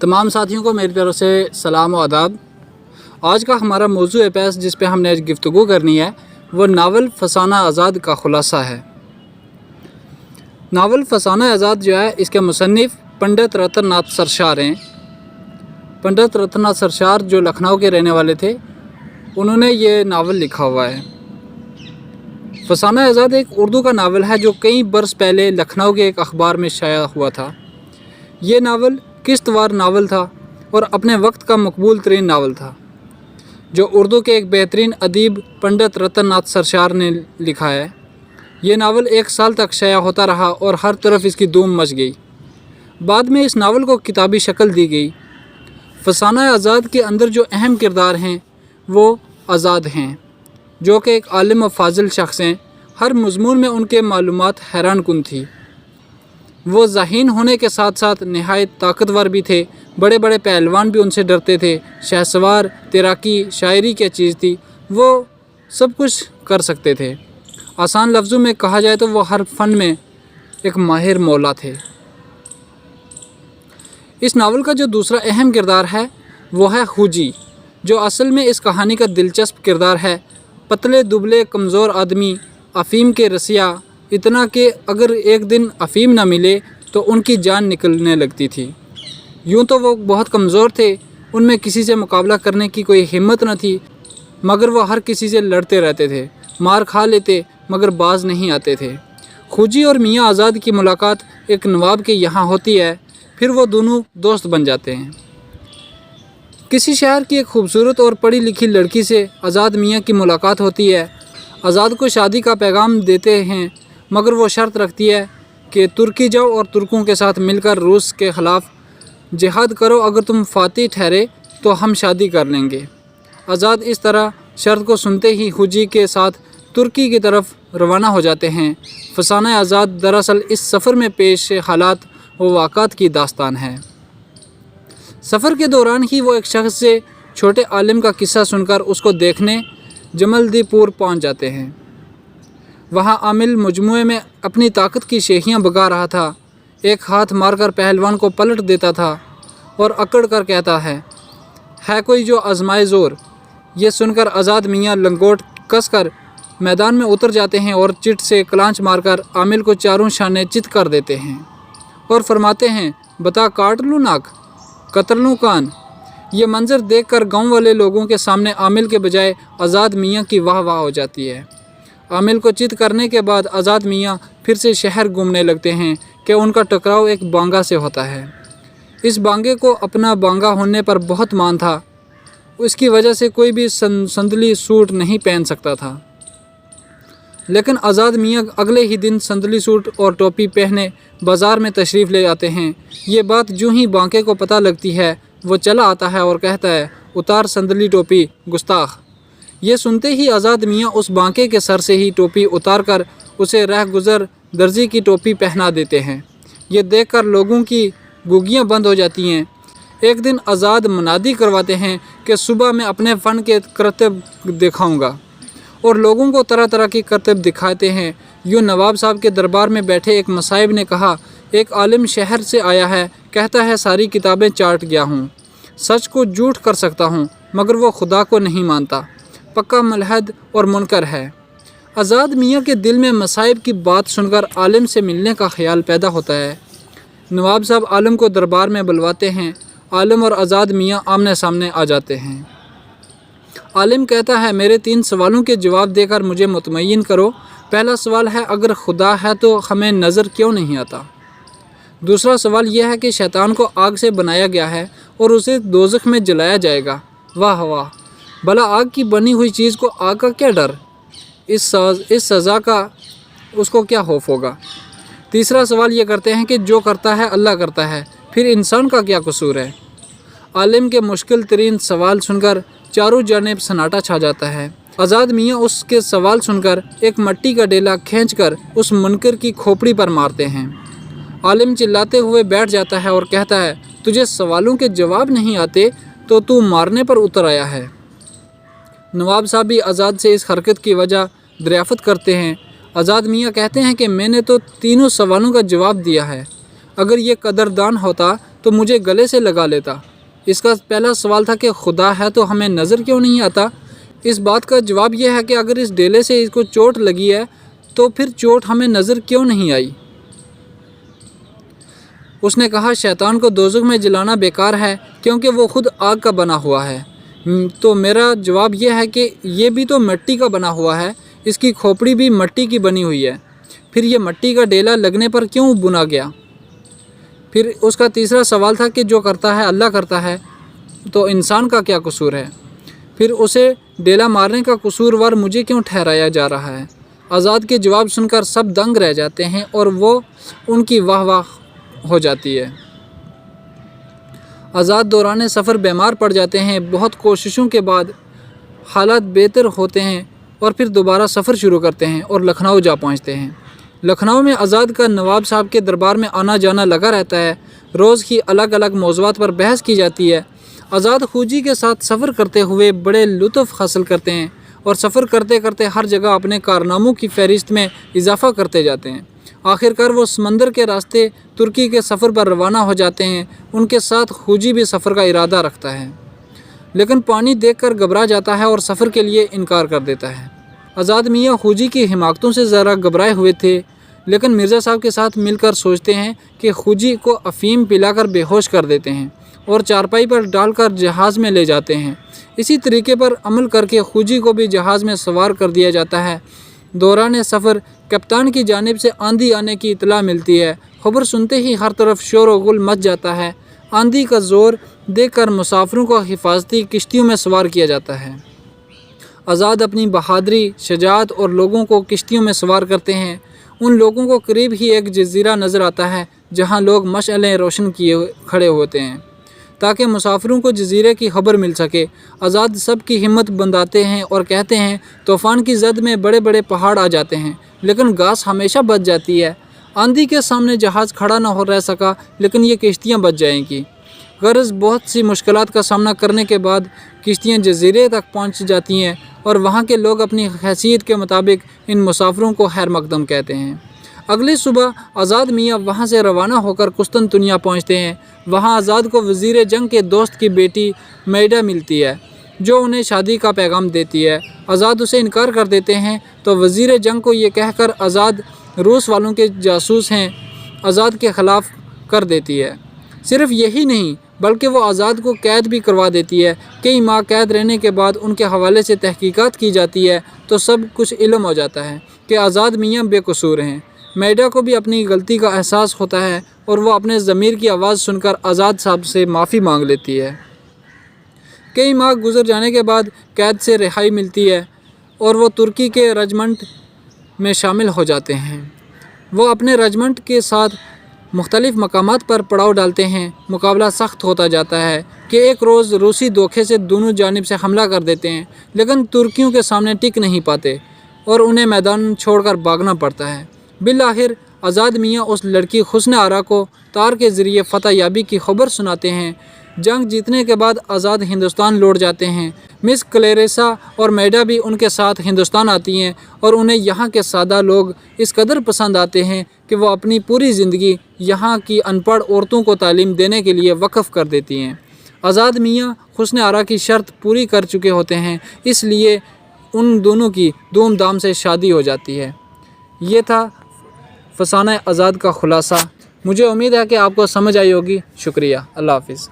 तमाम साथियों को मेरी तरफ से सलाम व आदाब। आज का हमारा मौजू बहस जिस पे हमने आज गुफ्तगू करनी है वो नावल फसाना आज़ाद का ख़ुलासा है। नावल फसाना आज़ाद जो है इसके मुसन्निफ़ पंडित रतन नाथ सरशार हैं। पंडित रतन नाथ सरशार जो लखनऊ के रहने वाले थे, उन्होंने ये नावल लिखा हुआ है। फसाना आज़ाद एक उर्दू का नावल है जो कई बरस पहले लखनऊ के एक अखबार में शाया हुआ था। ये नावल किस्तवार नावल था और अपने वक्त का मकबूल तरीन नावल था, जो उर्दू के एक बेहतरीन अदीब पंडित रतन नाथ सरशार ने लिखा है। ये नावल 1 साल तक शाया होता रहा और हर तरफ इसकी धूम मच गई। बाद में इस नावल को किताबी शक्ल दी गई। फसाना आज़ाद के अंदर जो अहम किरदार हैं वो आज़ाद हैं, जो कि एक आलिम व फाजिल शख्स हैं। हर मज़मून में उनके मालूमात हैरान कुन थी। वो ज़हीन होने के साथ साथ नहायत ताकतवर भी थे। बड़े बड़े पहलवान भी उनसे डरते थे। शहसवार, तैराकी, शायरी क्या चीज़ थी, वो सब कुछ कर सकते थे। आसान लफ्ज़ों में कहा जाए तो वो हर फ़न में एक माहिर मौला थे। इस नावल का जो दूसरा अहम किरदार है वो है खूजी, जो असल में इस कहानी का दिलचस्प किरदार है। पतले दुबले कमज़ोर आदमी, अफ़ीम के रसिया, इतना कि अगर एक दिन अफ़ीम ना मिले तो उनकी जान निकलने लगती थी। यूँ तो वो बहुत कमज़ोर थे, उनमें किसी से मुकाबला करने की कोई हिम्मत न थी, मगर वो हर किसी से लड़ते रहते थे। मार खा लेते मगर बाज नहीं आते थे। खूजी और मियाँ आज़ाद की मुलाकात एक नवाब के यहाँ होती है, फिर वो दोनों दोस्त बन जाते हैं। किसी शहर की एक खूबसूरत और पढ़ी लिखी लड़की से आज़ाद मियाँ की मुलाकात होती है। आज़ाद को शादी का पैगाम देते हैं, मगर वो शर्त रखती है कि तुर्की जाओ और तुर्कों के साथ मिलकर रूस के ख़िलाफ़ जिहाद करो। अगर तुम फातिह ठहरे तो हम शादी कर लेंगे। आज़ाद इस तरह शर्त को सुनते ही खूजी के साथ तुर्की की तरफ रवाना हो जाते हैं। फसाना आज़ाद दरअसल इस सफ़र में पेश हालात व वाक़ात की दास्तान है। सफ़र के दौरान ही वो एक शख्स से छोटे आलिम का किस्सा सुनकर उसको देखने जमलदीपुर पहुंच जाते हैं। वहां आमिल मजमुए में अपनी ताकत की शेखियाँ बगा रहा था। एक हाथ मारकर पहलवान को पलट देता था और अकड़ कर कहता है कोई जो आजमाए ज़ोर। ये सुनकर आज़ाद मियाँ लंगोट कस कर मैदान में उतर जाते हैं और चिट से कलांच मारकर आमिल को चारों शाने चित कर देते हैं और फरमाते हैं, बता काट लूँ नाक, कतर लूँ कान। ये मंज़र देखकर गांव वाले लोगों के सामने आमिल के बजाय आज़ाद मियाँ की वाह वाह हो जाती है। आमिल को चित करने के बाद आज़ाद मियाँ फिर से शहर घूमने लगते हैं कि उनका टकराव एक बांगा से होता है। इस बांगे को अपना बांगा होने पर बहुत मान था। इसकी वजह से कोई भी संदली सूट नहीं पहन सकता था। लेकिन आज़ाद मियाँ अगले ही दिन संदली सूट और टोपी पहने बाज़ार में तशरीफ़ ले जाते हैं। ये बात जो ही बांके को पता लगती है, वो चला आता है और कहता है, उतार संदली टोपी गुस्ताख। ये सुनते ही आज़ाद मियाँ उस बांके के सर से ही टोपी उतार कर उसे रह गुज़र दर्जी की टोपी पहना देते हैं। ये देखकर लोगों की गुगियाँ बंद हो जाती हैं। एक दिन आज़ाद मुनादी करवाते हैं कि सुबह मैं अपने फ़न के करतब दिखाऊंगा, और लोगों को तरह तरह की करतब दिखाते हैं। यूँ नवाब साहब के दरबार में बैठे एक मसाइब ने कहा, एक आलिम शहर से आया है, कहता है सारी किताबें चाट गया हूँ, सच को झूठ कर सकता हूँ, मगर वो खुदा को नहीं मानता, पक्का मलहद और मुनकर है। आज़ाद मियाँ के दिल में मसाइब की बात सुनकर आलिम से मिलने का ख्याल पैदा होता है। नवाब साहब आलिम को दरबार में बुलवाते हैं। आलिम और आज़ाद मियाँ आमने सामने आ जाते हैं। आलिम कहता है, मेरे 3 सवालों के जवाब देकर मुझे मुतमय्यन करो। पहला सवाल है, अगर खुदा है तो हमें नज़र क्यों नहीं आता? दूसरा सवाल यह है कि शैतान को आग से बनाया गया है और उसे दोज़ख में जलाया जाएगा। वाह वाह, भला आग की बनी हुई चीज़ को आग का क्या डर, इस सज़ा का उसको क्या खौफ होगा? तीसरा सवाल ये करते हैं कि जो करता है अल्लाह करता है, फिर इंसान का क्या कसूर है? आलिम के मुश्किल तरीन सवाल सुनकर चारों जानिब सन्नाटा छा जाता है। आज़ाद मियाँ उसके सवाल सुनकर एक मट्टी का डेला खींचकर उस मुनकर की खोपड़ी पर मारते हैं। आलिम चिल्लाते हुए बैठ जाता है और कहता है, तुझे सवालों के जवाब नहीं आते तो तू मारने पर उतर आया है। नवाब साहब भी आज़ाद से इस हरकत की वजह दरियाफ़त करते हैं। आज़ाद मियाँ कहते हैं कि मैंने तो तीनों सवालों का जवाब दिया है, अगर ये कदरदान होता تو مجھے گلے سے لگا لیتا۔ اس کا پہلا سوال تھا کہ خدا ہے تو ہمیں نظر کیوں نہیں آتا؟ اس بات کا جواب یہ ہے کہ اگر اس ڈیلے سے اس کو چوٹ لگی ہے تو پھر چوٹ ہمیں نظر کیوں نہیں آئی؟ اس نے کہا شیطان کو دوزخ میں جلانا بیکار ہے کیونکہ وہ خود آگ کا بنا ہوا ہے۔ تو میرا جواب یہ ہے کہ یہ بھی تو مٹی کا بنا ہوا ہے، اس کی کھوپڑی بھی مٹی کی بنی ہوئی ہے، پھر یہ مٹی کا ڈیلا لگنے پر کیوں بنا گیا؟ پھر اس کا تیسرا سوال تھا کہ جو کرتا ہے اللہ کرتا ہے تو انسان کا کیا قصور ہے؟ پھر اسے ڈیلا مارنے کا قصوروار مجھے کیوں ٹھہرایا جا رہا ہے؟ آزاد کے جواب سن کر سب دنگ رہ جاتے ہیں اور وہ ان کی واہ واہ ہو جاتی ہے۔ آزاد دوران سفر بیمار پڑ جاتے ہیں، بہت کوششوں کے بعد حالات بہتر ہوتے ہیں اور پھر دوبارہ سفر شروع کرتے ہیں اور لکھنؤ جا پہنچتے ہیں۔ لکھنؤ میں آزاد کا نواب صاحب کے دربار میں آنا جانا لگا رہتا ہے، روز کی الگ الگ موضوعات پر بحث کی جاتی ہے۔ آزاد خوجی کے ساتھ سفر کرتے ہوئے بڑے لطف حاصل کرتے ہیں اور سفر کرتے کرتے ہر جگہ اپنے کارناموں کی فہرست میں اضافہ کرتے جاتے ہیں۔ آخرکار وہ سمندر کے راستے ترکی کے سفر پر روانہ ہو جاتے ہیں۔ ان کے ساتھ خوجی بھی سفر کا ارادہ رکھتا ہے، لیکن پانی دیکھ کر گھبرا جاتا ہے اور سفر کے لیے انکار کر دیتا ہے۔ آزاد میاں خوجی کی حماقتوں سے ذرا گھبرائے ہوئے تھے، لیکن مرزا صاحب کے ساتھ مل کر سوچتے ہیں کہ خوجی کو افیم پلا کر بے ہوش کر دیتے ہیں اور چارپائی پر ڈال کر جہاز میں لے جاتے ہیں۔ اسی طریقے پر عمل کر کے خوجی کو بھی جہاز میں سوار کر دیا جاتا ہے۔ دوران سفر کپتان کی جانب سے آندھی آنے کی اطلاع ملتی ہے۔ خبر سنتے ہی ہر طرف شور و غل مچ جاتا ہے۔ آندھی کا زور دیکھ کر مسافروں کو حفاظتی کشتیوں میں سوار کیا جاتا ہے۔ آزاد اپنی بہادری، شجاعت اور لوگوں کو کشتیوں میں سوار کرتے ہیں۔ ان لوگوں کو قریب ہی ایک جزیرہ نظر آتا ہے جہاں لوگ مشعلیں روشن کیے کھڑے ہوتے ہیں تاکہ مسافروں کو جزیرے کی خبر مل سکے۔ آزاد سب کی ہمت بندھاتے ہیں اور کہتے ہیں طوفان کی زد میں بڑے بڑے پہاڑ آ جاتے ہیں لیکن گھاس ہمیشہ بچ جاتی ہے۔ آندھی کے سامنے جہاز کھڑا نہ رہ سکا لیکن یہ کشتیاں بچ جائیں گی۔ غرض بہت سی مشکلات کا سامنا کرنے کے بعد کشتیاں جزیرے تک پہنچ جاتی ہیں اور وہاں کے لوگ اپنی حیثیت کے مطابق ان مسافروں کو خیر مقدم کہتے ہیں۔ اگلی صبح آزاد میاں وہاں سے روانہ ہو کر قسطنطنیہ پہنچتے ہیں۔ وہاں آزاد کو وزیر جنگ کے دوست کی بیٹی میڈا ملتی ہے جو انہیں شادی کا پیغام دیتی ہے۔ آزاد اسے انکار کر دیتے ہیں تو وزیر جنگ کو یہ کہہ کر آزاد روس والوں کے جاسوس ہیں آزاد کے خلاف کر دیتی ہے۔ صرف یہی نہیں بلکہ وہ آزاد کو قید بھی کروا دیتی ہے۔ کئی ماہ قید رہنے کے بعد ان کے حوالے سے تحقیقات کی جاتی ہے تو سب کچھ علم ہو جاتا ہے کہ آزاد میاں بے قصور ہیں۔ میڈا کو بھی اپنی غلطی کا احساس ہوتا ہے اور وہ اپنے ضمیر کی آواز سن کر آزاد صاحب سے معافی مانگ لیتی ہے۔ کئی ماہ گزر جانے کے بعد قید سے رہائی ملتی ہے اور وہ ترکی کے رجمنٹ میں شامل ہو جاتے ہیں۔ وہ اپنے رجمنٹ کے ساتھ مختلف مقامات پر پڑاؤ ڈالتے ہیں۔ مقابلہ سخت ہوتا جاتا ہے کہ ایک روز روسی دھوکے سے دونوں جانب سے حملہ کر دیتے ہیں لیکن ترکیوں کے سامنے ٹک نہیں پاتے اور انہیں میدان چھوڑ کر بھاگنا پڑتا ہے۔ بالآخر آزاد میاں اس لڑکی حسن آرا کو تار کے ذریعے فتح یابی کی خبر سناتے ہیں۔ جنگ جیتنے کے بعد آزاد ہندوستان لوٹ جاتے ہیں۔ مس کلیریسا اور میڈا بھی ان کے ساتھ ہندوستان آتی ہیں اور انہیں یہاں کے سادہ لوگ اس قدر پسند آتے ہیں کہ وہ اپنی پوری زندگی یہاں کی ان پڑھ عورتوں کو تعلیم دینے کے لیے وقف کر دیتی ہیں۔ آزاد میاں حسن آرا کی شرط پوری کر چکے ہوتے ہیں، اس لیے ان دونوں کی دھوم دھام سے شادی ہو جاتی ہے۔ یہ تھا فسانہ آزاد کا خلاصہ۔ مجھے امید ہے کہ آپ کو سمجھ آئی ہوگی۔ شکریہ۔ اللہ حافظ۔